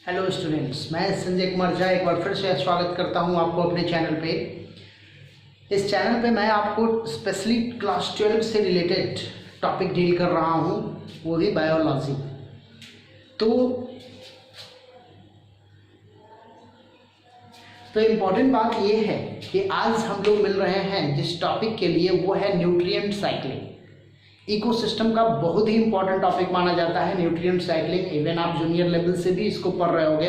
Hello students, मैं संजय कुमार झा एक बार फिर से स्वागत करता हूं आपको अपने चैनल पे। इस चैनल पे मैं आपको स्पेशली क्लास 12 से रिलेटेड टॉपिक डील कर रहा हूं, वो भी बायोलॉजी। तो इम्पॉर्टेंट बात ये है कि आज हम लोग मिल रहे हैं जिस टॉपिक के लिए, वो है न्यूट्रिएंट साइक्लिंग। इकोसिस्टम का बहुत ही इंपॉर्टेंट टॉपिक माना जाता है न्यूट्रिएंट साइक्लिंग। इवन आप जूनियर लेवल से भी इसको पढ़ रहे होंगे।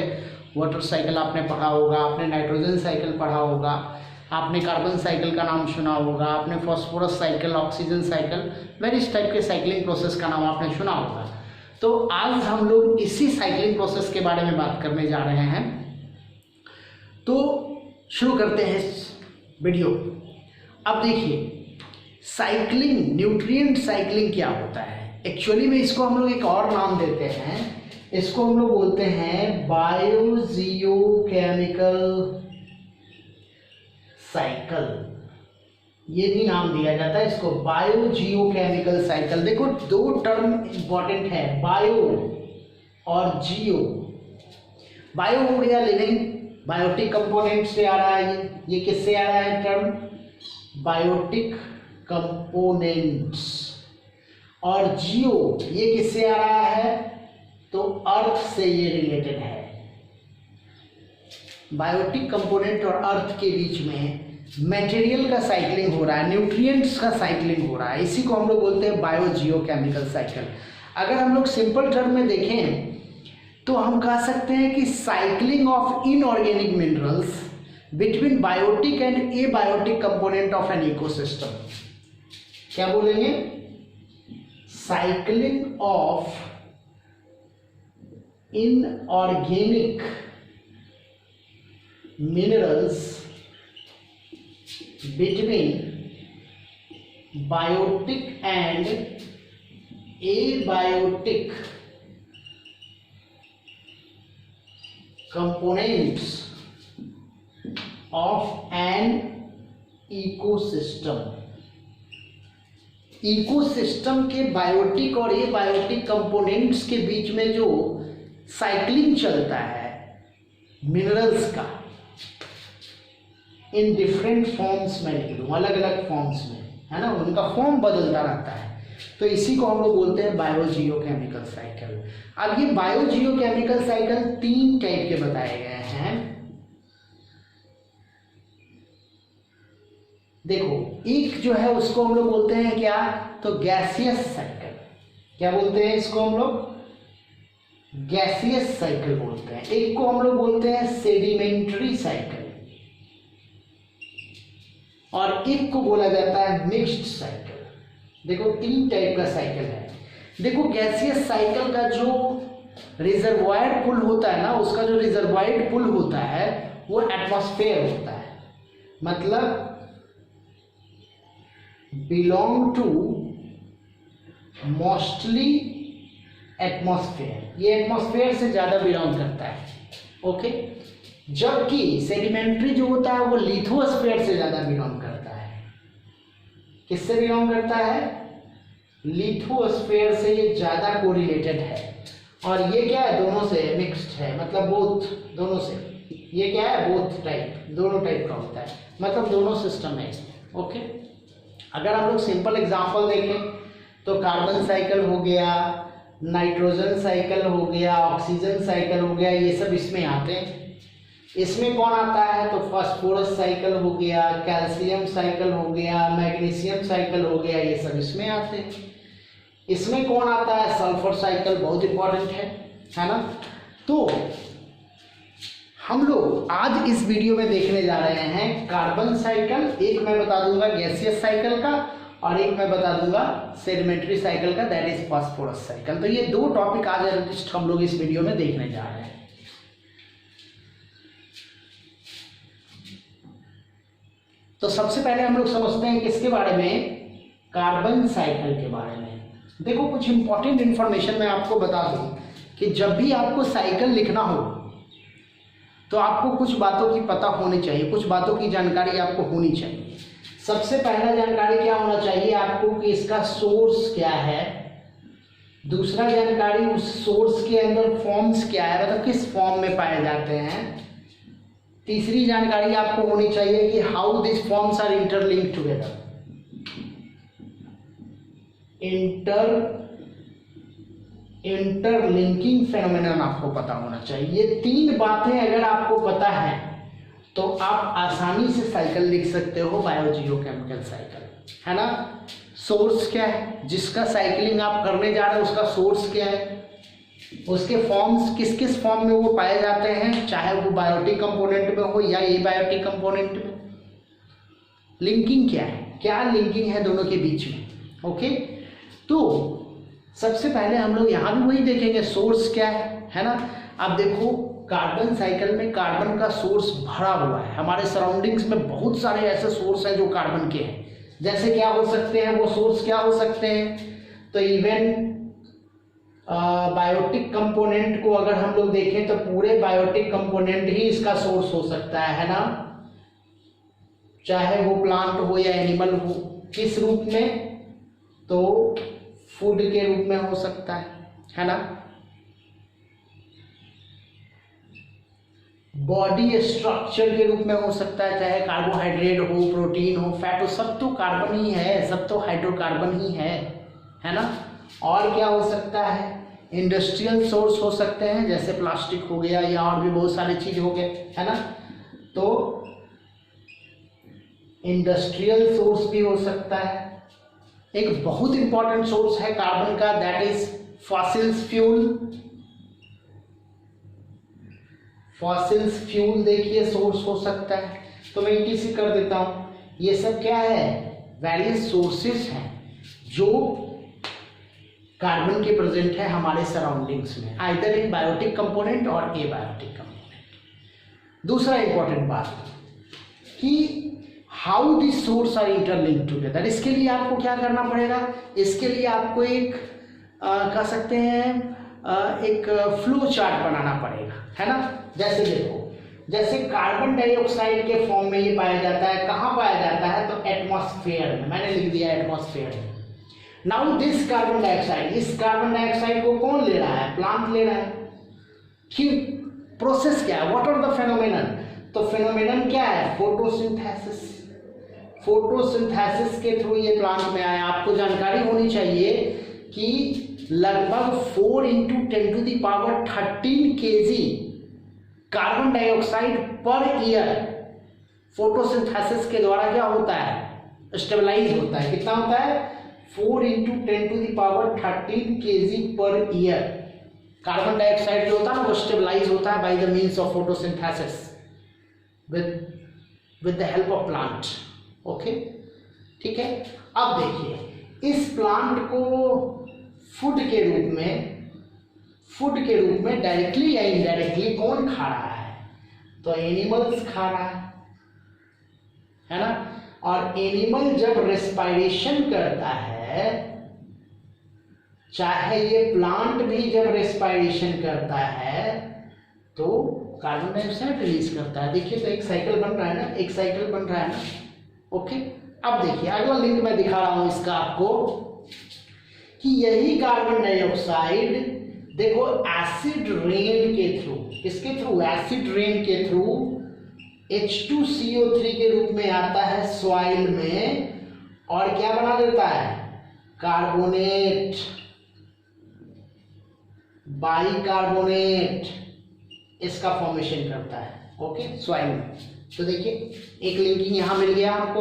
वाटर साइकिल आपने पढ़ा होगा, आपने नाइट्रोजन साइकिल पढ़ा होगा, आपने कार्बन साइकिल का नाम सुना होगा, आपने phosphorus cycle, oxygen cycle, various type के साइक्लिंग प्रोसेस का नाम आपने सुना होगा। तो आज हम लोग इसी साइक्लिंग प्रोसेस के बारे में बात करने जा रहे हैं। तो शुरू करते हैं इस वीडियो। अब देखिए, साइक्लिंग, न्यूट्रिएंट साइक्लिंग क्या होता है। एक्चुअली में इसको हम लोग एक और नाम देते हैं, इसको हम लोग बोलते हैं बायोजियोकेमिकल साइकिल। ये भी नाम दिया जाता है इसको, बायोजियोकेमिकल साइकिल। देखो, दो टर्म इंपॉर्टेंट है, बायो और जियो। बायो हो गया लिविंग, बायोटिक कंपोनेंट से आ रहा है। ये किससे आ रहा है टर्म? Biotic components. और जियो ये किससे आ रहा है? तो अर्थ से ये रिलेटेड है। बायोटिक कंपोनेंट और अर्थ के बीच में मटेरियल का साइक्लिंग हो रहा है, न्यूट्रिएंट्स का साइक्लिंग हो रहा है। इसी को हम लोग बोलते हैं बायोजियोकेमिकल साइकिल। अगर हम लोग सिंपल टर्म में देखें तो हम कह सकते हैं कि cycling of inorganic minerals between biotic and abiotic component of an ecosystem. क्या बोलेंगे? Cycling of inorganic minerals between biotic and abiotic components of an ecosystem। Ecosystem के बायोटिक और एबायोटिक कंपोनेंट्स के बीच में जो साइक्लिंग चलता है मिनरल्स का, इन डिफरेंट फॉर्म्स में लिख लूँ, अलग अलग फॉर्म्स में, है ना, उनका फॉर्म बदलता रहता है। तो इसी को हम लोग बोलते हैं बायोजियोकेमिकल साइकिल। अब ये बायोजियोकेमिकल साइकिल तीन टाइप के बताए गए हैं। देखो, एक जो है उसको हम लोग बोलते हैं क्या? तो गैसियस साइकिल। क्या बोलते हैं इसको हम लोग? गैसियस साइकिल बोलते हैं। एक को हम लोग बोलते हैं सेडिमेंट्री साइकिल, और एक को बोला जाता है मिक्स्ड साइकिल। देखो, तीन टाइप का साइकिल है। देखो, गैसियस साइकिल का जो रिजर्वायर पुल होता है ना, उसका जो रिजर्वायर पुल होता है वो एटमॉस्फेयर होता है, मतलब बिलोंग टू मोस्टली एटमॉस्फेयर। ये एटमॉस्फेयर से ज्यादा बिलोंग करता है, ओके। जबकि सेडिमेंट्री जो होता है वो लिथोस्फेयर से ज्यादा बिलोंग करता है। किससे बिलोंग करता है? लिथोस्फेयर से ये ज्यादा कोरिलेटेड है। और ये क्या है? दोनों से मिक्स्ड है, मतलब बोथ, दोनों से। ये क्या है? बोथ टाइप, दोनों टाइप का होता है, मतलब दोनों सिस्टम है, ओके। अगर हम लोग सिंपल एग्जांपल देखें तो कार्बन साइकिल हो गया, नाइट्रोजन साइकिल हो गया, ऑक्सीजन साइकिल हो गया, ये सब इसमें आते हैं। इसमें कौन आता है? तो फास्फोरस साइकिल हो गया, कैल्शियम साइकिल हो गया, मैग्नीशियम साइकिल हो गया, ये सब इसमें आते हैं। इसमें कौन आता है? सल्फर साइकिल, बहुत इंपॉर्टेंट है ना। तो हम लोग आज इस वीडियो में देखने जा रहे हैं कार्बन साइकिल। एक मैं बता दूंगा गैसियस साइकिल का, और एक मैं बता दूंगा सेडिमेंट्री साइकिल का, दैट इज फास्फोरस साइकिल। तो ये दो टॉपिक आज हम लोग इस वीडियो में देखने जा रहे हैं। तो सबसे पहले हम लोग समझते हैं किसके बारे में? कार्बन साइकिल के बारे में। देखो, कुछ इंपॉर्टेंट इंफॉर्मेशन मैं आपको बता दूं कि जब भी आपको साइकिल लिखना हो तो आपको कुछ बातों की पता होनी चाहिए, कुछ बातों की जानकारी आपको होनी चाहिए। सबसे पहला जानकारी क्या होना चाहिए आपको कि इसका सोर्स क्या है, दूसरा जानकारी उस सोर्स के अंदर फॉर्म्स क्या है, मतलब किस फॉर्म में पाए जाते हैं। तीसरी जानकारी आपको होनी चाहिए कि how this forms are interlinked together. Interlinking phenomenon आपको पता होना चाहिए। ये तीन बातें अगर आपको पता है तो आप आसानी से साइकिल लिख सकते हो, बायोजियोकेमिकल साइकिल, है ना। सोर्स क्या है, जिसका साइकिलिंग आप करने जा रहे हो उसका सोर्स क्या है, उसके फॉर्म्स किस किस फॉर्म में वो पाए जाते हैं, चाहे वो बायोटिक कंपोनेंट में हो या एबायोटिक कंपोनेंट में। लिंकिंग क्या है, क्या लिंकिंग है दोनों के बीच में। ओके, तो सबसे पहले हम लोग यहाँ भी वही देखेंगे, सोर्स क्या है ना। अब देखो कार्बन साइकिल में कार्बन का सोर्स भरा हुआ है, हमारे सराउंडिंग्स में बहुत सारे ऐसे सोर्स हैं जो कार्बन के हैं। जैसे क्या हो सकते हैं वो सोर्स, क्या हो सकते हैं, तो इवन बायोटिक कंपोनेंट को अगर हम लोग देखें तो पूरे बायोटिक कंपोनेंट ही इसका सोर्स हो सकता है ना, चाहे वो प्लांट हो या एनिमल हो। किस रूप में, तो फूड के रूप में हो सकता है ना। बॉडी स्ट्रक्चर के रूप में हो सकता है, चाहे कार्बोहाइड्रेट हो, प्रोटीन हो, फैट हो, सब तो कार्बन ही है, सब तो हाइड्रोकार्बन ही है ना। और क्या हो सकता है, इंडस्ट्रियल सोर्स हो सकते हैं, जैसे प्लास्टिक हो गया या और भी बहुत सारी चीज हो गए, है ना। तो इंडस्ट्रियल सोर्स भी हो सकता है। एक बहुत इंपॉर्टेंट सोर्स है कार्बन का, that is fossils fuel. Fossils fuel देखिए सोर्स हो सकता है, तो मैं इसी कर देता हूं। ये सब क्या है, वेरियस सोर्सेस हैं जो कार्बन के प्रेजेंट है हमारे सराउंडिंग्स में, आइदर इन बायोटिक कंपोनेंट और एबायोटिक कंपोनेंट। दूसरा इंपॉर्टेंट बात कि how this source are interlinked together, इसके लिए आपको क्या करना पड़ेगा, इसके लिए आपको एक कह सकते हैं एक फ्लो चार्ट बनाना पड़ेगा, है ना। जैसे देखो, जैसे कार्बन डाइऑक्साइड के फॉर्म में ये पाया जाता है, कहाँ पाया जाता है, तो एटमॉस्फेयर में, मैंने लिख दिया एटमॉस्फेयर में। नाउ दिस कार्बन डाइऑक्साइड, इस कार्बन डाइऑक्साइड को कौन ले रहा है, प्लांट ले रहा है। क्यों, प्रोसेस क्या है, व्हाट आर द फेनोमेनन, तो फेनोमेनन क्या है, फोटोसिंथेसिस। फोटोसिंथेसिस के थ्रू ये प्लांट में आया। आपको जानकारी होनी चाहिए कि लगभग 4 × 10⁻13 kg carbon dioxide per year photosynthesis के द्वारा क्या होता है, स्टेबलाइज होता है। कितना होता है, 4 × 10⁻13 kg per year carbon dioxide जो होता है ना वो स्टेबलाइज होता है by the means of photosynthesis with the help of plant. Okay, ठीक है। अब देखिए इस प्लांट को फूड के रूप में डायरेक्टली या इनडायरेक्टली कौन खा रहा है, तो एनिमल्स खा रहा है ना। और एनिमल जब रेस्पायरेशन करता है, चाहे ये प्लांट भी जब रेस्पायरेशन करता है तो कार्बन डाइऑक्साइड रिलीज करता है। देखिए तो एक साइकिल बन रहा है ना, एक साइकिल बन रहा है ना। ओके, अब देखिए अगला लिंक मैं दिखा रहा हूं इसका आपको कि यही कार्बन डाइऑक्साइड देखो एसिड रेन के थ्रू, किसके थ्रू, एसिड रेन के थ्रू H2CO3 के रूप में आता है सॉइल में और क्या बना देता है, कार्बोनेट, बाइकार्बोनेट, इसका फॉर्मेशन करता है। ओके, सॉइल में। तो देखिए एक लिंकिंग यहां मिल गया हमको।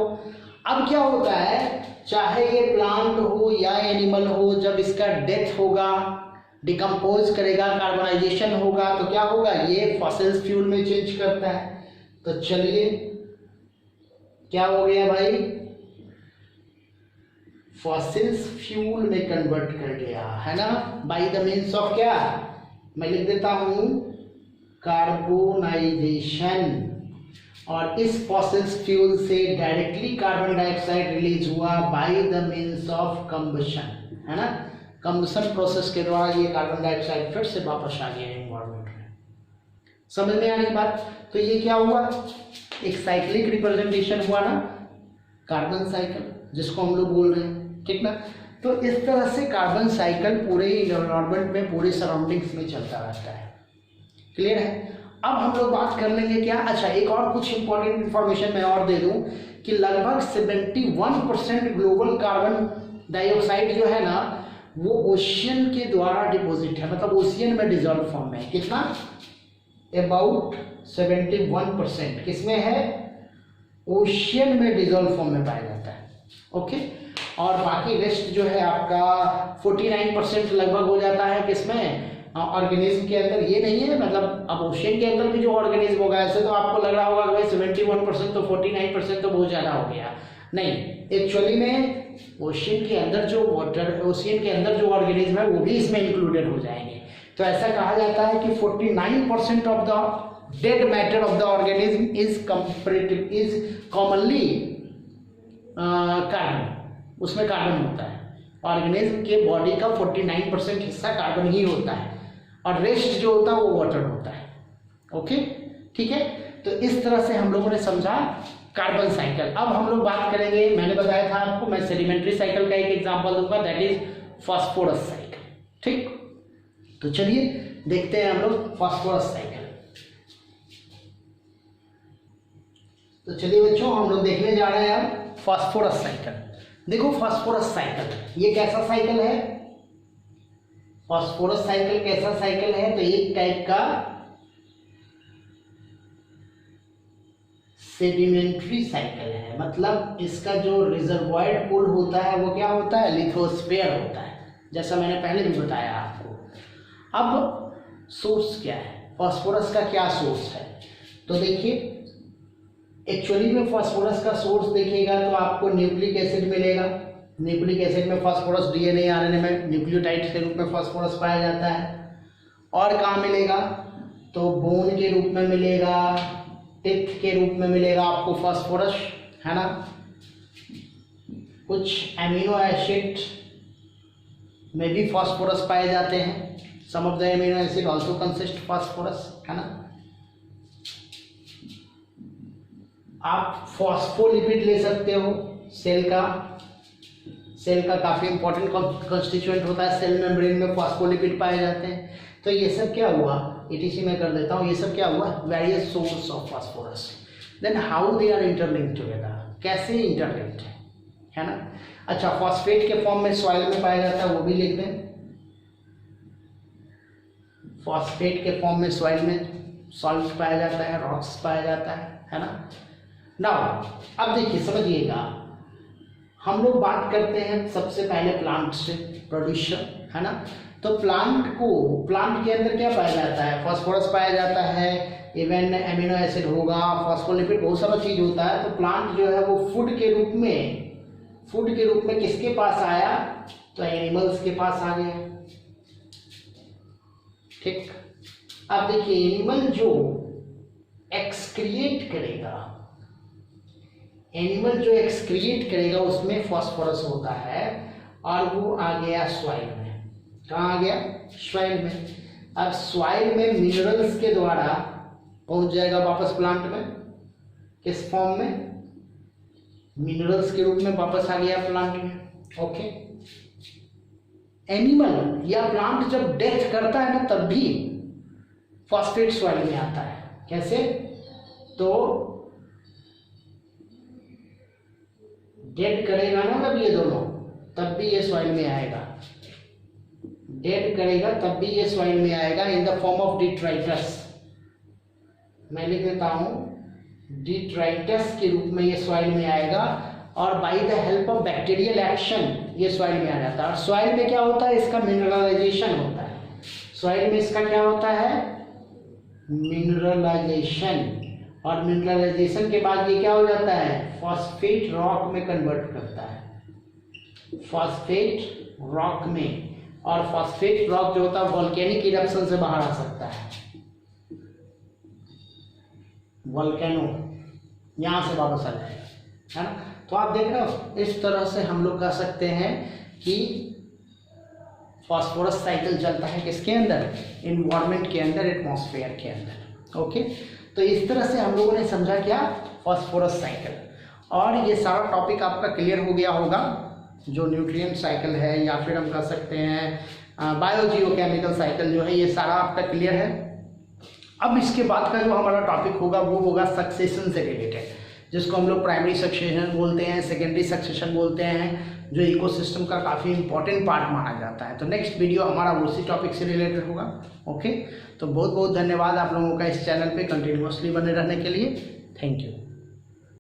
अब क्या होता है, चाहे ये प्लांट हो या एनिमल हो, जब इसका डेथ होगा, डिकम्पोज करेगा, कार्बनाइजेशन होगा, तो क्या होगा, ये फॉसिल्स फ्यूल में चेंज करता है। तो चलिए क्या हो गया भाई, फॉसिल्स फ्यूल में कन्वर्ट कर गया, है ना, बाय द मीन्स ऑफ क्या, मैं लिख देता हूं कार्बोनाइजेशन। और इस फॉसिल्स फ्यूल से डायरेक्टली कार्बन डाइऑक्साइड रिलीज हुआ by the means of combustion, है ना। कंबशन प्रोसेस के द्वारा ये कार्बन डाइऑक्साइड फिर से वापस आ गया एनवायरमेंट में। समझ में आ रही बात। तो ये क्या हुआ, एक साइक्लिक रिप्रेजेंटेशन हुआ ना, कार्बन साइकिल जिसको हम लोग बोल रहे हैं, ठीक ना। तो इस तरह से कार्बन साइकिल पूरे इन्वायरमेंट में, पूरे सराउंडिंग्स में चलता रहता है। क्लियर है? अब हम लोग बात कर लेंगे क्या, अच्छा एक और कुछ इंपॉर्टेंट इन्फॉर्मेशन मैं और दे दूं कि लगभग 71% ग्लोबल कार्बन डाइऑक्साइड जो है ना वो ओशियन के द्वारा डिपॉजिट है, मतलब ओशियन में डिजॉल्व फॉर्म में। कितना? अबाउट 71% किसमें है? ओशियन में डिजॉल्व फॉर्म में पाया जाता है। ओके, और बाकी रेस्ट जो है आपका 49% लगभग हो जाता है किसमें? ऑर्गेनिज्म के अंदर। ये नहीं है मतलब अब ओशियन के अंदर भी जो ऑर्गेनिज्म होगा, ऐसे तो आपको लग रहा होगा कि भाई 71% तो 49% तो बहुत ज़्यादा हो गया। नहीं, एक्चुअली में ओशियन के अंदर जो वाटर, ओशियन के अंदर जो ऑर्गेनिज्म है वो भी इसमें इंक्लूडेड हो जाएंगे। तो ऐसा कहा जाता है कि 49% of the dead matter of the organism is commonly carbon, उसमें कार्बन होता है। ऑर्गेनिज्म के बॉडी का 49% हिस्सा कार्बन ही होता है और रेस्ट जो होता है वो वाटर होता है। ओके, ठीक है। तो इस तरह से हम लोगों ने समझा कार्बन साइकिल। अब हम लोग बात करेंगे, मैंने बताया था आपको, मैं सेडिमेंट्री साइकिल का एक एग्जांपल दूंगा, दैट इज फास्फोरस साइकिल। ठीक, तो चलिए देखते हैं हम लोग फास्फोरस साइकिल। तो चलिए बच्चों, हम लोग देखने जा रहे हैं अब फास्फोरस साइकिल। देखो फास्फोरस साइकिल ये कैसा साइकिल है? फास्फोरस साइकिल कैसा साइकिल है? तो एक टाइप का सेडिमेंट्री साइकिल है, मतलब इसका जो रिजर्वॉयर पुल होता है वो क्या होता है? लिथोस्फीयर होता है, जैसा मैंने पहले भी बताया आपको। अब सोर्स क्या है? फास्फोरस का क्या सोर्स है? तो देखिए एक्चुअली में फास्फोरस का सोर्स देखिएगा तो आपको न्यूक्लिक एसिड मिलेगा। न्यूक्लिक एसिड में फास्फोरस डीएनए आरएनए में न्यूक्लियोटाइड के रूप में फास्फोरस पाया जाता है। और कहाँ मिलेगा? तो बोन के रूप में मिलेगा, टिथ के रूप में मिलेगा आपको फास्फोरस, है ना। कुछ एमिनो एसिड में भी फास्फोरस पाए जाते हैं। Some of the amino acid also consist phosphorus, है ना। आप फॉस्फोलिपिड ले सकते हो, सेल का काफी इंपॉर्टेंट कॉन्स्टिट्यूएंट होता है, सेल मेम्ब्रेन में फॉस्फोलिपिड पाए जाते हैं। तो ये सब क्या हुआ, ETC में कर देता हूँ, ये सब क्या हुआ? Various source of phosphorus. Then how they are interlinked together, कैसे इंटरलिंक्ड है ना। अच्छा, फॉस्फेट के फॉर्म में सॉइल में पाया जाता है, वो भी लिख दें। फॉस्फेट के फॉर्म में सॉइल में सॉल्ट पाया जाता है, रॉक्स पाया जाता है ना। नाउ अब देखिए समझिएगा, हम लोग बात करते हैं सबसे पहले प्लांट से प्रोड्यूशन, है ना। तो प्लांट के अंदर क्या पाया जाता है? फास्फोरस पाया जाता है, इवन एमिनो एसिड होगा, फॉस्फोलिपिड, बहुत सारा चीज होता है। तो प्लांट जो है वो फूड के रूप में किसके पास आया? तो एनिमल्स के पास आ गया। ठीक, अब देखिए एनिमल जो एक्सक्रिएट करेगा उसमें फास्फोरस होता है और वो आ गया सॉइल में। कहाँ आ गया? सॉइल में। अब सॉइल में मिनरल्स के द्वारा पहुंच जाएगा वापस प्लांट में, किस फॉर्म में? मिनरल्स के रूप में वापस आ गया प्लांट में। ओके, एनिमल या प्लांट जब डेथ करता है ना तब भी फॉस्फेट सॉइल में आता है। कैसे? तो डेड करेगा ना जब ये दोनों, तब भी ये सॉइल में आएगा। डेड करेगा तब भी ये सॉइल में आएगा in the form of detritus. मैं लिख देता हूं, डिट्राइटस के रूप में ये सॉइल में आएगा और by the help of bacterial action ये सॉइल में आ जाता है। और सॉइल में क्या होता है? इसका मिनरलाइजेशन होता है। सॉइल में इसका क्या होता है? मिनरलाइजेशन। और मिनरलाइजेशन के बाद ये क्या हो जाता है? फॉस्फेट रॉक में कन्वर्ट करता है, फॉस्फेट रॉक में। और फॉस्फेट रॉक जो होता है वोल्केनिक इरप्शन से बाहर आ सकता है, वोल्केनो यहां से वापस आ जाएगा, है ना। तो आप देख रहे हो, इस तरह से हम लोग कह सकते हैं कि फास्फोरस साइकिल चलता है किसके अंदर? इन्वायरमेंट के अंदर, एटमॉस्फेयर के अंदर। ओके, तो इस तरह से हम लोगों ने समझा क्या? Phosphorus cycle. और ये सारा टॉपिक आपका क्लियर हो गया होगा। जो न्यूट्रिएंट साइकिल है, या फिर हम कह सकते हैं बायोजियोकेमिकल साइकिल जो है, ये सारा आपका क्लियर है। अब इसके बाद का जो हमारा टॉपिक होगा वो होगा सक्सेशन से रिलेटेड, जिसको हम लोग प्राइमरी सक्सेशन बोलते हैं, सेकेंडरी सक्सेशन बोलते हैं, जो इकोसिस्टम का काफ़ी इंपॉर्टेंट पार्ट माना जाता है। तो नेक्स्ट वीडियो हमारा उसी टॉपिक से रिलेटेड होगा। ओके, तो बहुत बहुत धन्यवाद आप लोगों का इस चैनल पे कंटिन्यूअसली बने रहने के लिए। Thank you.